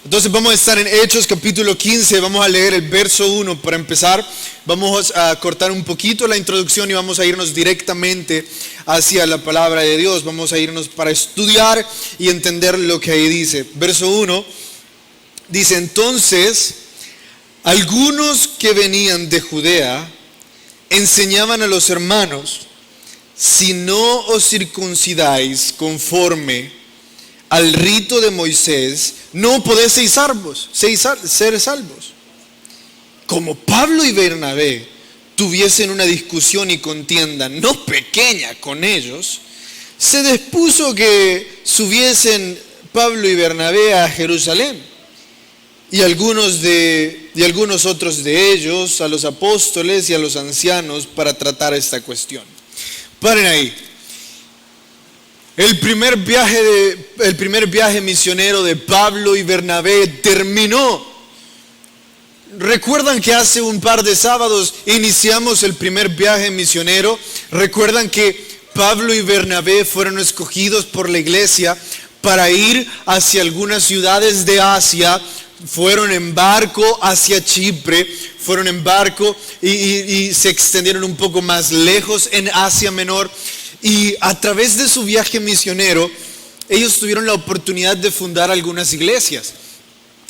Entonces vamos a estar en Hechos capítulo 15, vamos a leer el verso 1 para empezar. Vamos a cortar un poquito la introducción y vamos a irnos directamente hacia la palabra de Dios. Vamos a irnos para estudiar y entender lo que ahí dice. Verso 1 dice: entonces, algunos que venían de Judea enseñaban a los hermanos: si no os circuncidáis conforme al rito de Moisés, no podéis ser salvos. Como Pablo y Bernabé tuviesen una discusión y contienda no pequeña con ellos, se dispuso que subiesen Pablo y Bernabé a Jerusalén, y algunos otros de ellos a los apóstoles y a los ancianos para tratar esta cuestión. Paren ahí. El primer viaje misionero de Pablo y Bernabé terminó. ¿Recuerdan que hace un par de sábados iniciamos el primer viaje misionero? ¿Recuerdan que Pablo y Bernabé fueron escogidos por la iglesia para ir hacia algunas ciudades de Asia? Fueron en barco hacia Chipre, fueron en barco y se extendieron un poco más lejos en Asia Menor. Y a través de su viaje misionero, ellos tuvieron la oportunidad de fundar algunas iglesias.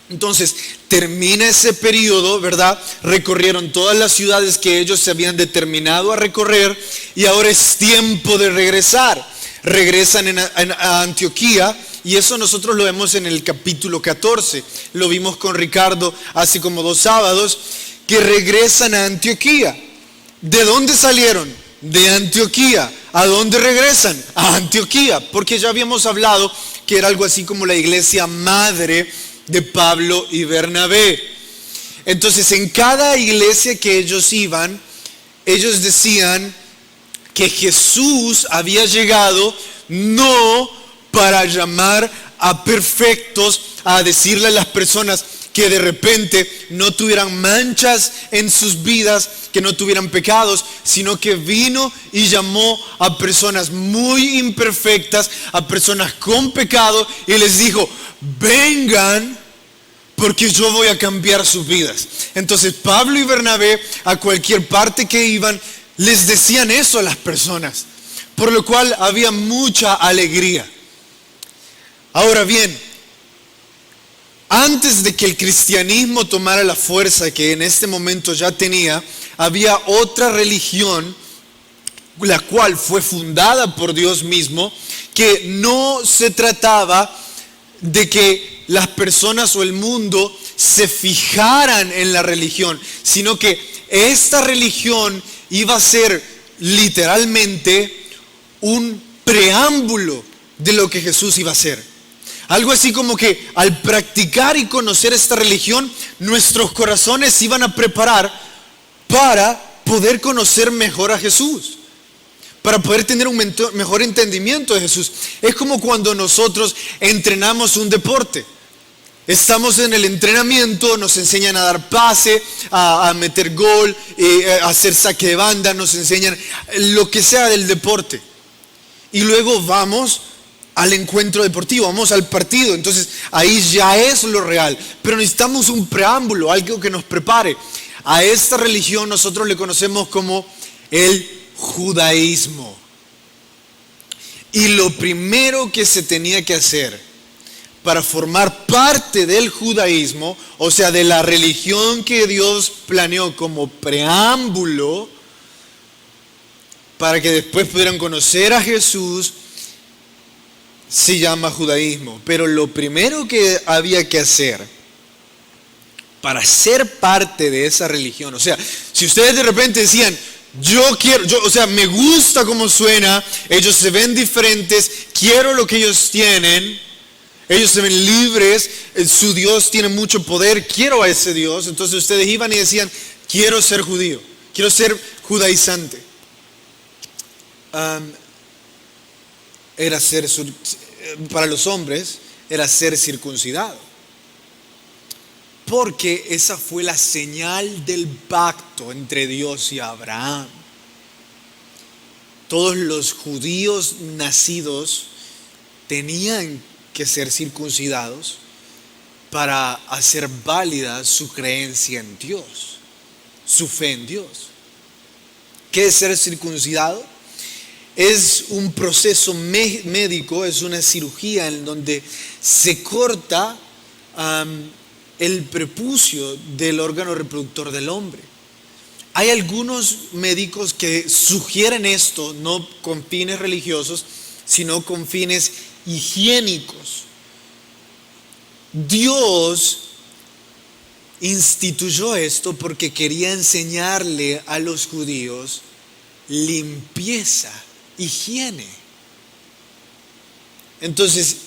Entonces, termina ese periodo, ¿verdad? Recorrieron todas las ciudades que ellos se habían determinado a recorrer y ahora es tiempo de regresar. Regresan a Antioquía, y eso nosotros lo vemos en el capítulo 14. Lo vimos con Ricardo hace como 2 sábados, que regresan a Antioquía. ¿De dónde salieron? De Antioquía. ¿A dónde regresan? A Antioquía, porque ya habíamos hablado que era algo así como la iglesia madre de Pablo y Bernabé. Entonces, en cada iglesia que ellos iban, ellos decían que Jesús había llegado no para llamar a perfectos, a decirle a las personas que de repente no tuvieran manchas en sus vidas, que no tuvieran pecados, sino que vino y llamó a personas muy imperfectas, a personas con pecado, y les dijo: vengan, porque yo voy a cambiar sus vidas. Entonces Pablo y Bernabé, a cualquier parte que iban, les decían eso a las personas, por lo cual había mucha alegría. Ahora bien, antes de que el cristianismo tomara la fuerza que en este momento ya tenía, había otra religión, la cual fue fundada por Dios mismo, que no se trataba de que las personas o el mundo se fijaran en la religión, sino que esta religión iba a ser literalmente un preámbulo de lo que Jesús iba a hacer. Algo así como que al practicar y conocer esta religión, nuestros corazones se iban a preparar para poder conocer mejor a Jesús, para poder tener un mejor entendimiento de Jesús. Es como cuando nosotros entrenamos un deporte. Estamos en el entrenamiento, nos enseñan a dar pase, a meter gol, a hacer saque de banda, nos enseñan lo que sea del deporte. Y luego vamos al encuentro deportivo, vamos al partido. Entonces ahí ya es lo real, pero necesitamos un preámbulo, algo que nos prepare. A esta religión nosotros le conocemos como el judaísmo. Y lo primero que se tenía que hacer para formar parte del judaísmo, o sea, de la religión que Dios planeó como preámbulo para que después pudieran conocer a Jesús, se llama judaísmo. Pero lo primero que había que hacer para ser parte de esa religión, o sea, si ustedes de repente decían: me gusta cómo suena, ellos se ven diferentes, quiero lo que ellos tienen, ellos se ven libres, su Dios tiene mucho poder, quiero a ese Dios. Entonces ustedes iban y decían: quiero ser judío, quiero ser judaizante. Para los hombres era ser circuncidado, porque esa fue la señal del pacto entre Dios y Abraham. Todos los judíos nacidos tenían que ser circuncidados para hacer válida su creencia en Dios, su fe en Dios. ¿Qué es ser circuncidado? Es un proceso médico, es una cirugía en donde se corta el prepucio del órgano reproductor del hombre. Hay algunos médicos que sugieren esto, no con fines religiosos, sino con fines higiénicos. Dios instituyó esto porque quería enseñarle a los judíos limpieza, higiene. Entonces,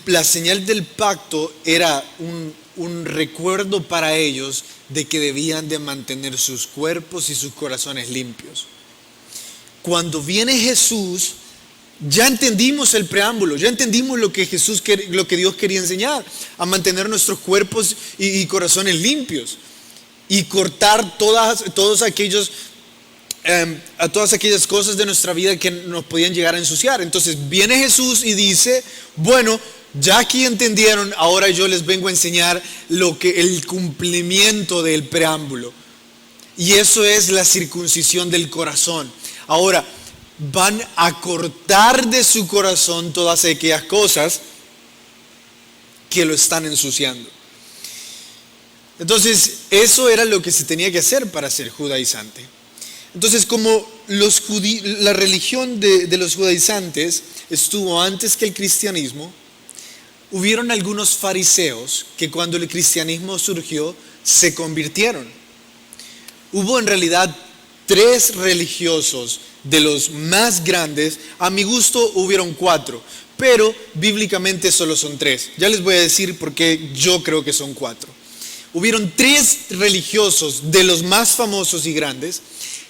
la señal del pacto era un recuerdo para ellos de que debían de mantener sus cuerpos y sus corazones limpios. Cuando viene Jesús, ya entendimos el preámbulo, ya entendimos lo que Dios quería enseñar, a mantener nuestros cuerpos y corazones limpios y cortar todas aquellas cosas de nuestra vida que nos podían llegar a ensuciar. Entonces viene Jesús y dice, bueno, ya aquí entendieron, ahora yo les vengo a enseñar el cumplimiento del preámbulo. Y eso es la circuncisión del corazón. Ahora, van a cortar de su corazón todas aquellas cosas que lo están ensuciando. Entonces, eso era lo que se tenía que hacer para ser judaizante. Entonces, como la religión de los judaizantes estuvo antes que el cristianismo, hubieron algunos fariseos que cuando el cristianismo surgió se convirtieron. Hubo en realidad 3 religiosos de los más grandes. A mi gusto hubieron 4, pero bíblicamente solo son 3. Ya les voy a decir por qué yo creo que son 4. Hubieron 3 religiosos de los más famosos y grandes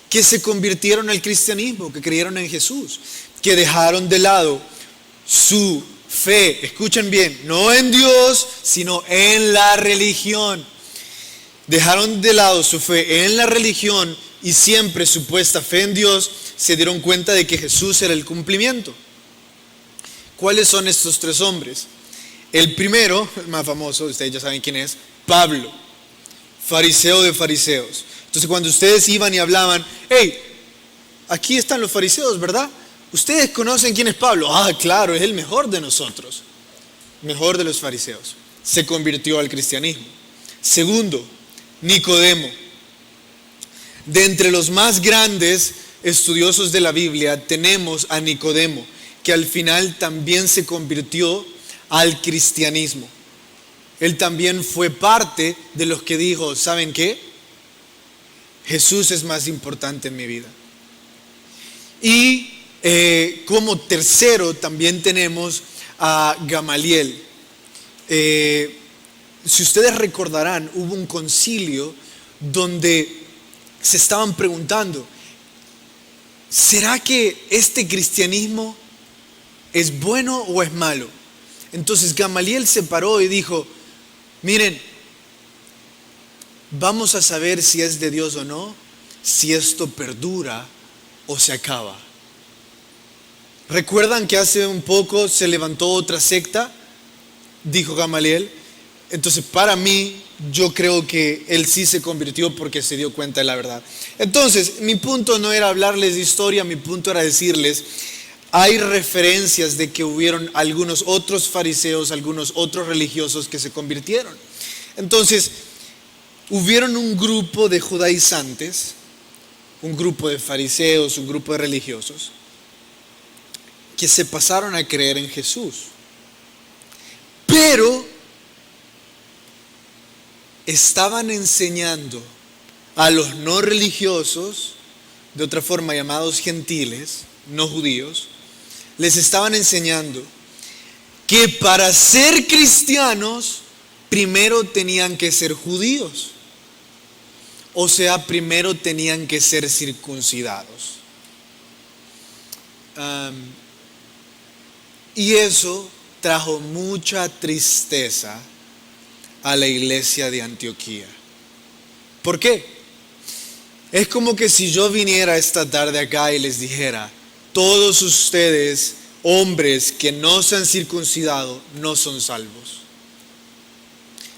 que se convirtieron al cristianismo, que creyeron en Jesús, que dejaron de lado su fe, escuchen bien, no en Dios, sino en la religión. Dejaron de lado su fe en la religión y siempre supuesta fe en Dios, se dieron cuenta de que Jesús era el cumplimiento. ¿Cuáles son estos 3 hombres? El primero, el más famoso, ustedes ya saben quién es, Pablo, fariseo de fariseos. Entonces cuando ustedes iban y hablaban, hey, aquí están los fariseos, ¿verdad? Ustedes conocen quién es Pablo. Ah, claro, es el mejor de nosotros, mejor de los fariseos. Se convirtió al cristianismo. Segundo, Nicodemo. De entre los más grandes estudiosos de la Biblia tenemos a Nicodemo, que al final también se convirtió al cristianismo. Él también fue parte de los que dijo, ¿saben qué? Jesús es más importante en mi vida. Y como tercero también tenemos a Gamaliel. Si ustedes recordarán, hubo un concilio donde se estaban preguntando, ¿será que este cristianismo es bueno o es malo? Entonces Gamaliel se paró y dijo, miren, vamos a saber si es de Dios o no, si esto perdura o se acaba. ¿Recuerdan que hace un poco se levantó otra secta? Dijo Gamaliel. Entonces para mí, yo creo que él sí se convirtió porque se dio cuenta de la verdad. Entonces, mi punto no era hablarles de historia, mi punto era decirles, hay referencias de que hubieron algunos otros fariseos, algunos otros religiosos que se convirtieron. Entonces, hubieron un grupo de judaizantes, un grupo de fariseos, un grupo de religiosos, que se pasaron a creer en Jesús. Pero estaban enseñando a los no religiosos, de otra forma llamados gentiles, no judíos, les estaban enseñando que para ser cristianos primero tenían que ser judíos. O sea, primero tenían que ser circuncidados. Y eso trajo mucha tristeza a la iglesia de Antioquía. ¿Por qué? Es como que si yo viniera esta tarde acá y les dijera, todos ustedes hombres que no se han circuncidado no son salvos.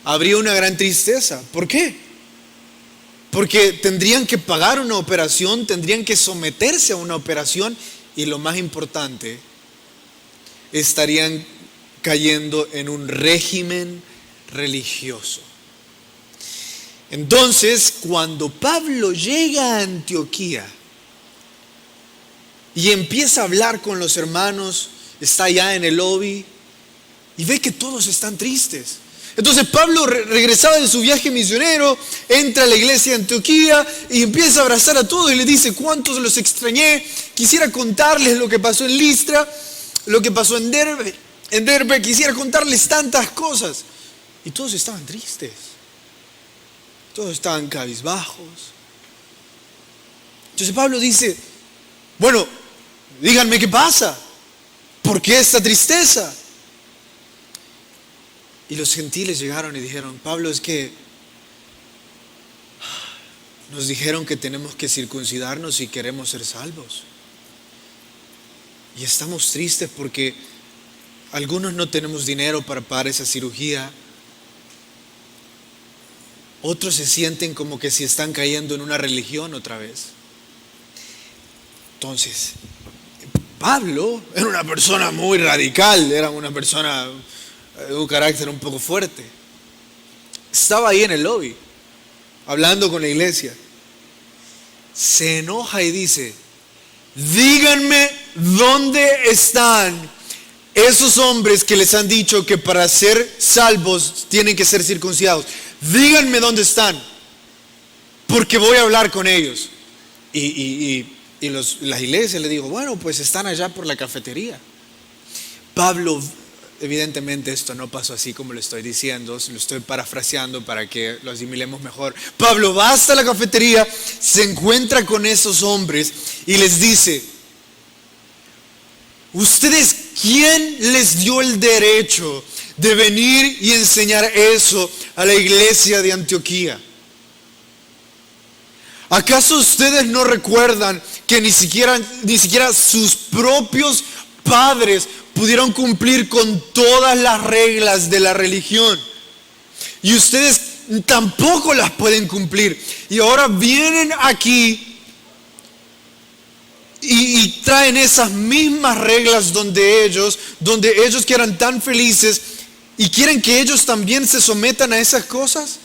Habría una gran tristeza. ¿Por qué? Porque tendrían que pagar una operación, tendrían que someterse a una operación y lo más importante, estarían cayendo en un régimen religioso. Entonces, cuando Pablo llega a Antioquía y empieza a hablar con los hermanos, está allá en el lobby y ve que todos están tristes. Entonces Pablo regresaba de su viaje misionero, entra a la iglesia de Antioquía y empieza a abrazar a todos y les dice: cuántos los extrañé, quisiera contarles lo que pasó en Listra, lo que pasó en Derbe, quisiera contarles tantas cosas. Y todos estaban tristes, todos estaban cabizbajos. Entonces Pablo dice: bueno, díganme qué pasa, ¿por qué esta tristeza? Y los gentiles llegaron y dijeron: Pablo, es que nos dijeron que tenemos que circuncidarnos si queremos ser salvos. Y estamos tristes porque algunos no tenemos dinero para pagar esa cirugía. Otros se sienten como que si están cayendo en una religión otra vez. Entonces, Pablo era una persona muy radical, era una persona de un carácter un poco fuerte. Estaba ahí en el lobby, hablando con la iglesia. Se enoja y dice: díganme dónde están esos hombres que les han dicho que para ser salvos tienen que ser circuncidados. Díganme dónde están, porque voy a hablar con ellos. Y las iglesias le digo: bueno, pues están allá por la cafetería. Pablo, evidentemente esto no pasó así como lo estoy diciendo, lo estoy parafraseando para que lo asimilemos mejor. Pablo va hasta la cafetería, se encuentra con esos hombres y les dice: ¿ustedes quién les dio el derecho de venir y enseñar eso a la iglesia de Antioquía? ¿Acaso ustedes no recuerdan que ni siquiera sus propios padres pudieron cumplir con todas las reglas de la religión? Y ustedes tampoco las pueden cumplir. Y ahora vienen aquí y traen esas mismas reglas donde ellos que eran tan felices, y quieren que ellos también se sometan a esas cosas.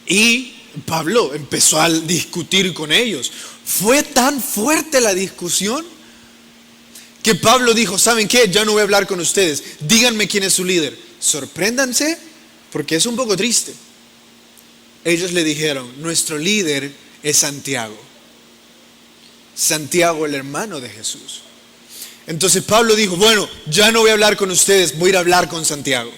Y Pablo empezó a discutir con ellos. Fue tan fuerte la discusión que Pablo dijo: ¿saben qué? Ya no voy a hablar con ustedes. Díganme quién es su líder. Sorpréndanse, porque es un poco triste. Ellos le dijeron: nuestro líder es Santiago. Santiago, el hermano de Jesús. Entonces Pablo dijo: bueno, ya no voy a hablar con ustedes, voy a ir a hablar con Santiago.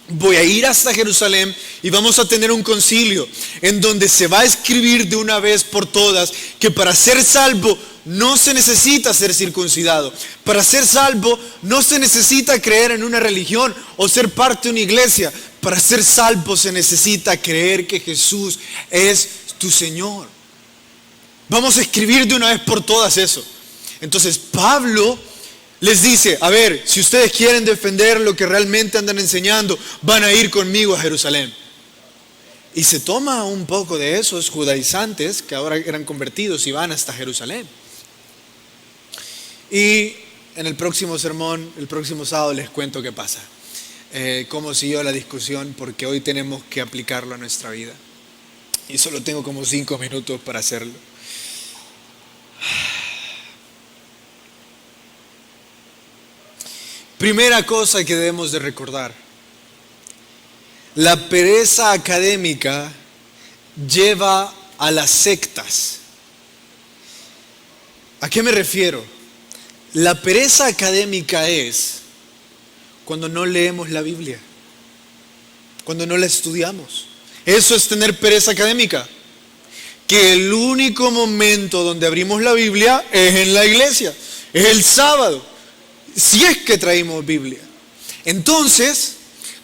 Voy a ir hasta Jerusalén y vamos a tener un concilio en donde se va a escribir de una vez por todas que para ser salvo no se necesita ser circuncidado. Para ser salvo no se necesita creer en una religión o ser parte de una iglesia. Para ser salvo se necesita creer que Jesús es tu Señor. Vamos a escribir de una vez por todas eso. Entonces Pablo les dice: a ver, si ustedes quieren defender lo que realmente andan enseñando, van a ir conmigo a Jerusalén. Y se toma un poco de esos judaizantes que ahora eran convertidos y van hasta Jerusalén. Y en el próximo sermón, el próximo sábado, les cuento qué pasa, cómo siguió la discusión, porque hoy tenemos que aplicarlo a nuestra vida. Y solo tengo como 5 minutos para hacerlo. Primera cosa que debemos de recordar: la pereza académica lleva a las sectas. ¿A qué me refiero? La pereza académica es cuando no leemos la Biblia, cuando no la estudiamos. Eso es tener pereza académica. Que el único momento donde abrimos la Biblia es en la iglesia, es el sábado, si es que traemos Biblia. Entonces,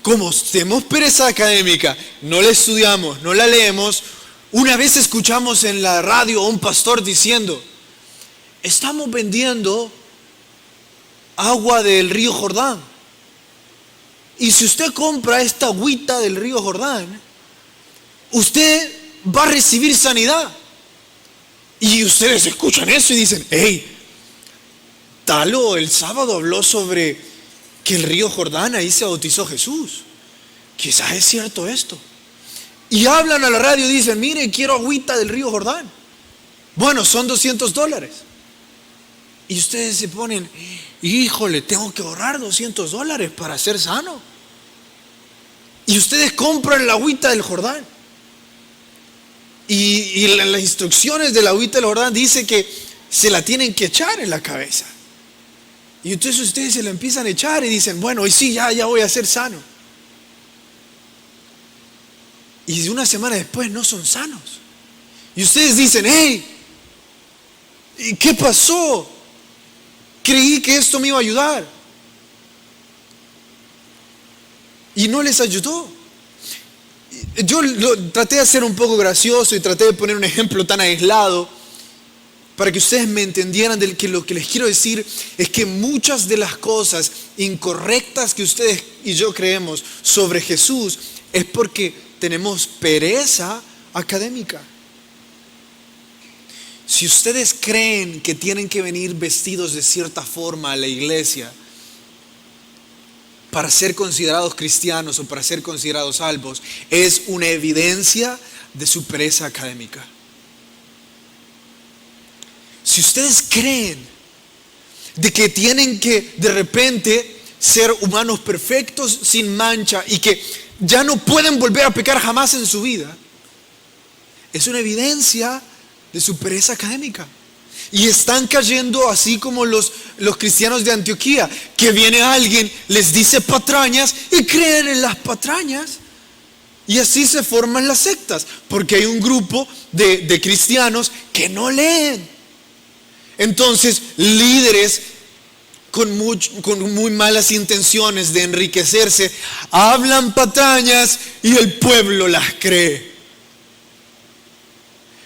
como tenemos pereza académica, no la estudiamos, no la leemos, una vez escuchamos en la radio a un pastor diciendo: estamos vendiendo agua del río Jordán. Y si usted compra esta agüita del río Jordán, usted va a recibir sanidad. Y ustedes escuchan eso y dicen, hey, Talo el sábado habló sobre que el río Jordán, ahí se bautizó Jesús. Quizás es cierto esto. Y hablan a la radio y dicen, mire, quiero agüita del río Jordán. Bueno, son $200. Y ustedes se ponen, híjole, tengo que ahorrar $200 para ser sano. Y ustedes compran la agüita del Jordán. Y las instrucciones de la agüita del Jordán dice que se la tienen que echar en la cabeza. Y entonces ustedes se la empiezan a echar y dicen, bueno, hoy sí, ya voy a ser sano. Y una semana después no son sanos. Y ustedes dicen, hey, ¿qué pasó? Creí que esto me iba a ayudar. Y no les ayudó. Yo traté de hacer un poco gracioso y traté de poner un ejemplo tan aislado para que ustedes me entendieran de que lo que les quiero decir es que muchas de las cosas incorrectas que ustedes y yo creemos sobre Jesús es porque tenemos pereza académica. Si ustedes creen que tienen que venir vestidos de cierta forma a la iglesia para ser considerados cristianos o para ser considerados salvos, es una evidencia de su pereza académica. Si ustedes creen de que tienen que de repente ser humanos perfectos, sin mancha, y que ya no pueden volver a pecar jamás en su vida, es una evidencia de su pereza académica. Y están cayendo así como los cristianos de Antioquía, que viene alguien, les dice patrañas y creen en las patrañas. Y así se forman las sectas, porque hay un grupo de cristianos que no leen. Entonces, líderes con muy malas intenciones de enriquecerse, hablan patrañas y el pueblo las cree.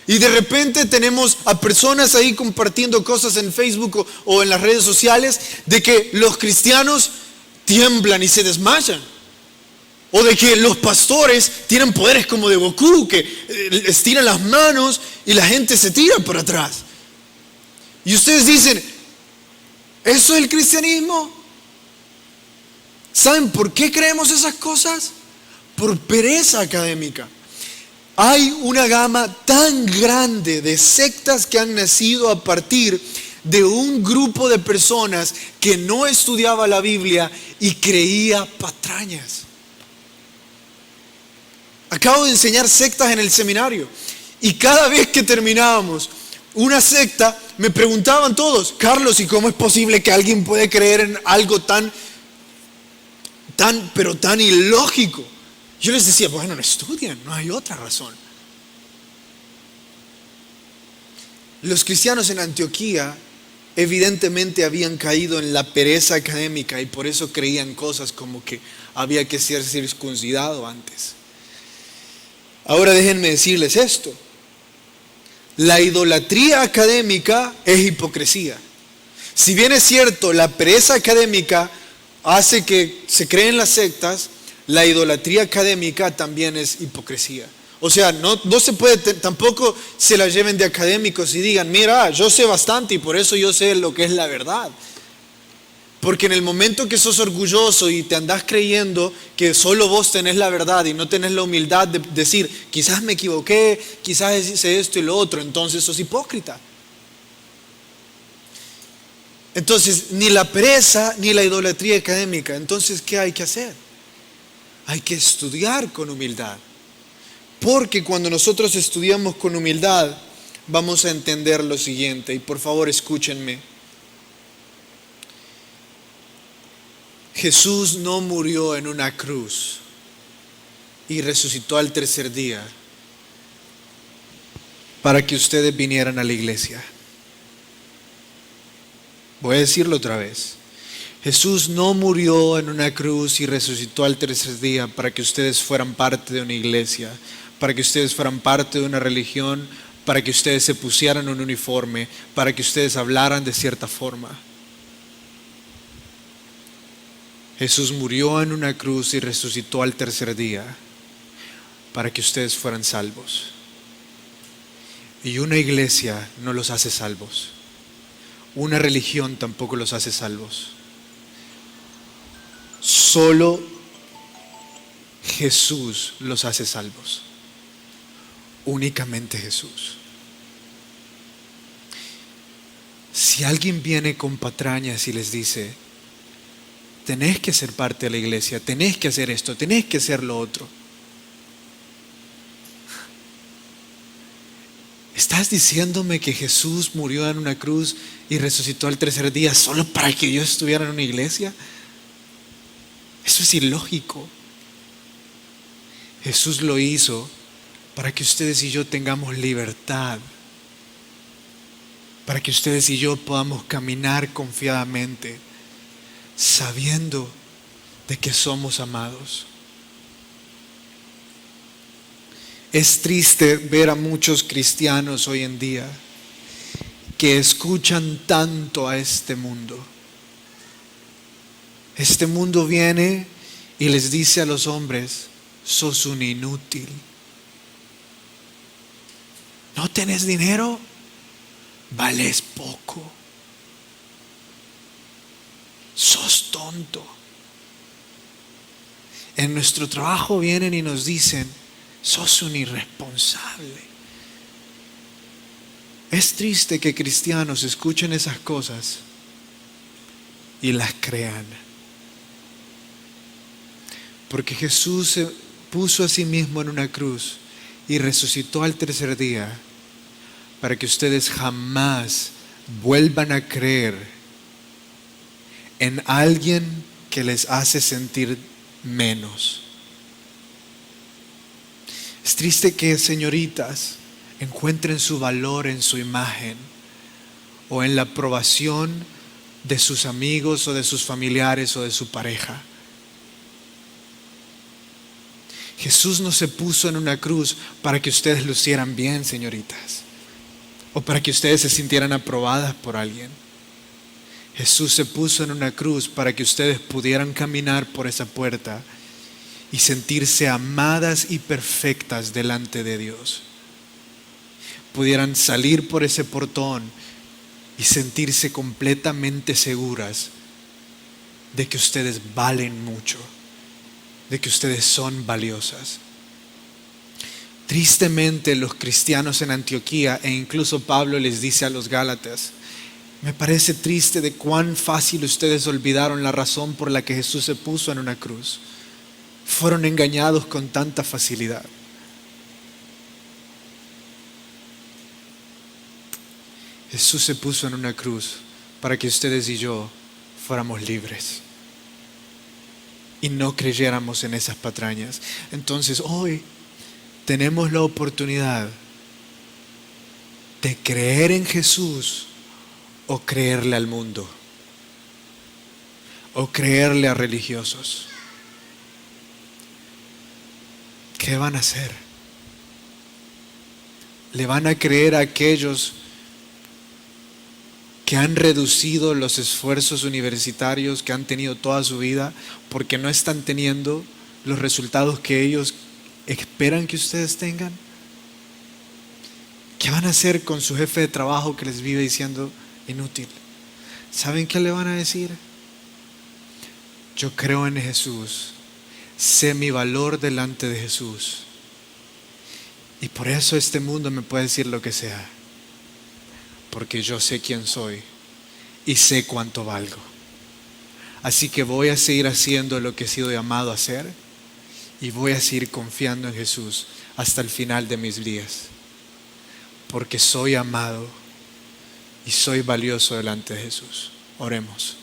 Y de repente tenemos a personas ahí compartiendo cosas en Facebook o en las redes sociales de que los cristianos tiemblan y se desmayan. O de que los pastores tienen poderes como de Goku, que estiran las manos y la gente se tira para atrás. Y ustedes dicen, ¿eso es el cristianismo? ¿Saben por qué creemos esas cosas? Por pereza académica. Hay una gama tan grande de sectas que han nacido a partir de un grupo de personas que no estudiaba la Biblia y creía patrañas. Acabo de enseñar sectas en el seminario y cada vez que terminábamos una secta me preguntaban todos, Carlos, ¿y cómo es posible que alguien puede creer en algo tan ilógico? Yo les decía, bueno, no estudian, no hay otra razón. Los cristianos en Antioquía evidentemente habían caído en la pereza académica y por eso creían cosas como que había que ser circuncidado antes. Ahora déjenme decirles esto. La idolatría académica es hipocresía. Si bien es cierto, la pereza académica hace que se creen las sectas, la idolatría académica también es hipocresía. O sea, no se puede, tampoco se la lleven de académicos y digan, mira, yo sé bastante y por eso yo sé lo que es la verdad. Porque en el momento que sos orgulloso y te andás creyendo que solo vos tenés la verdad y no tenés la humildad de decir, quizás me equivoqué, quizás hice esto y lo otro, entonces sos hipócrita. Entonces, ni la pereza ni la idolatría académica. Entonces, ¿qué hay que hacer? Hay que estudiar con humildad. Porque cuando nosotros estudiamos con humildad, vamos a entender lo siguiente. Y por favor, escúchenme. Jesús no murió en una cruz y resucitó al tercer día para que ustedes vinieran a la iglesia. Voy a decirlo otra vez. Jesús no murió en una cruz y resucitó al tercer día para que ustedes fueran parte de una iglesia, para que ustedes fueran parte de una religión, para que ustedes se pusieran un uniforme, para que ustedes hablaran de cierta forma. Jesús murió en una cruz y resucitó al tercer día para que ustedes fueran salvos. Y una iglesia no los hace salvos. Una religión tampoco los hace salvos. Solo Jesús los hace salvos. Únicamente Jesús. Si alguien viene con patrañas y les dice, tenés que ser parte de la iglesia, tenés que hacer esto, tenés que hacer lo otro, ¿estás diciéndome que Jesús murió en una cruz y resucitó al tercer día solo para que yo estuviera en una iglesia? Eso es ilógico. Jesús lo hizo para que ustedes y yo tengamos libertad, para que ustedes y yo podamos caminar confiadamente, sabiendo de que somos amados. Es triste ver a muchos cristianos hoy en día que escuchan tanto a este mundo. Este mundo viene y les dice a los hombres, sos un inútil. ¿No tenés dinero? Vales poco. Sos tonto. En nuestro trabajo vienen y nos dicen, sos un irresponsable. Es triste que cristianos escuchen esas cosas y las crean. Porque Jesús se puso a sí mismo en una cruz y resucitó al tercer día para que ustedes jamás vuelvan a creer en alguien que les hace sentir menos. Es triste que señoritas encuentren su valor en su imagen o en la aprobación de sus amigos o de sus familiares o de su pareja. Jesús no se puso en una cruz para que ustedes lucieran bien, señoritas, o para que ustedes se sintieran aprobadas por alguien. Jesús se puso en una cruz para que ustedes pudieran caminar por esa puerta y sentirse amadas y perfectas delante de Dios. Pudieran salir por ese portón y sentirse completamente seguras de que ustedes valen mucho, de que ustedes son valiosas. Tristemente, los cristianos en Antioquía, e incluso Pablo les dice a los Gálatas, me parece triste de cuán fácil ustedes olvidaron la razón por la que Jesús se puso en una cruz. Fueron engañados con tanta facilidad. Jesús se puso en una cruz para que ustedes y yo fuéramos libres y no creyéramos en esas patrañas. Entonces hoy tenemos la oportunidad de creer en Jesús o creerle al mundo o creerle a religiosos. ¿Qué van a hacer? ¿Le van a creer a aquellos que han reducido los esfuerzos universitarios que han tenido toda su vida porque no están teniendo los resultados que ellos esperan que ustedes tengan? ¿Qué van a hacer con su jefe de trabajo que les vive diciendo inútil? ¿Saben qué le van a decir? Yo creo en Jesús, sé mi valor delante de Jesús y por eso este mundo me puede decir lo que sea, porque yo sé quién soy y sé cuánto valgo. Así que voy a seguir haciendo lo que he sido llamado a hacer y voy a seguir confiando en Jesús hasta el final de mis días, porque soy amado y soy valioso delante de Jesús. Oremos.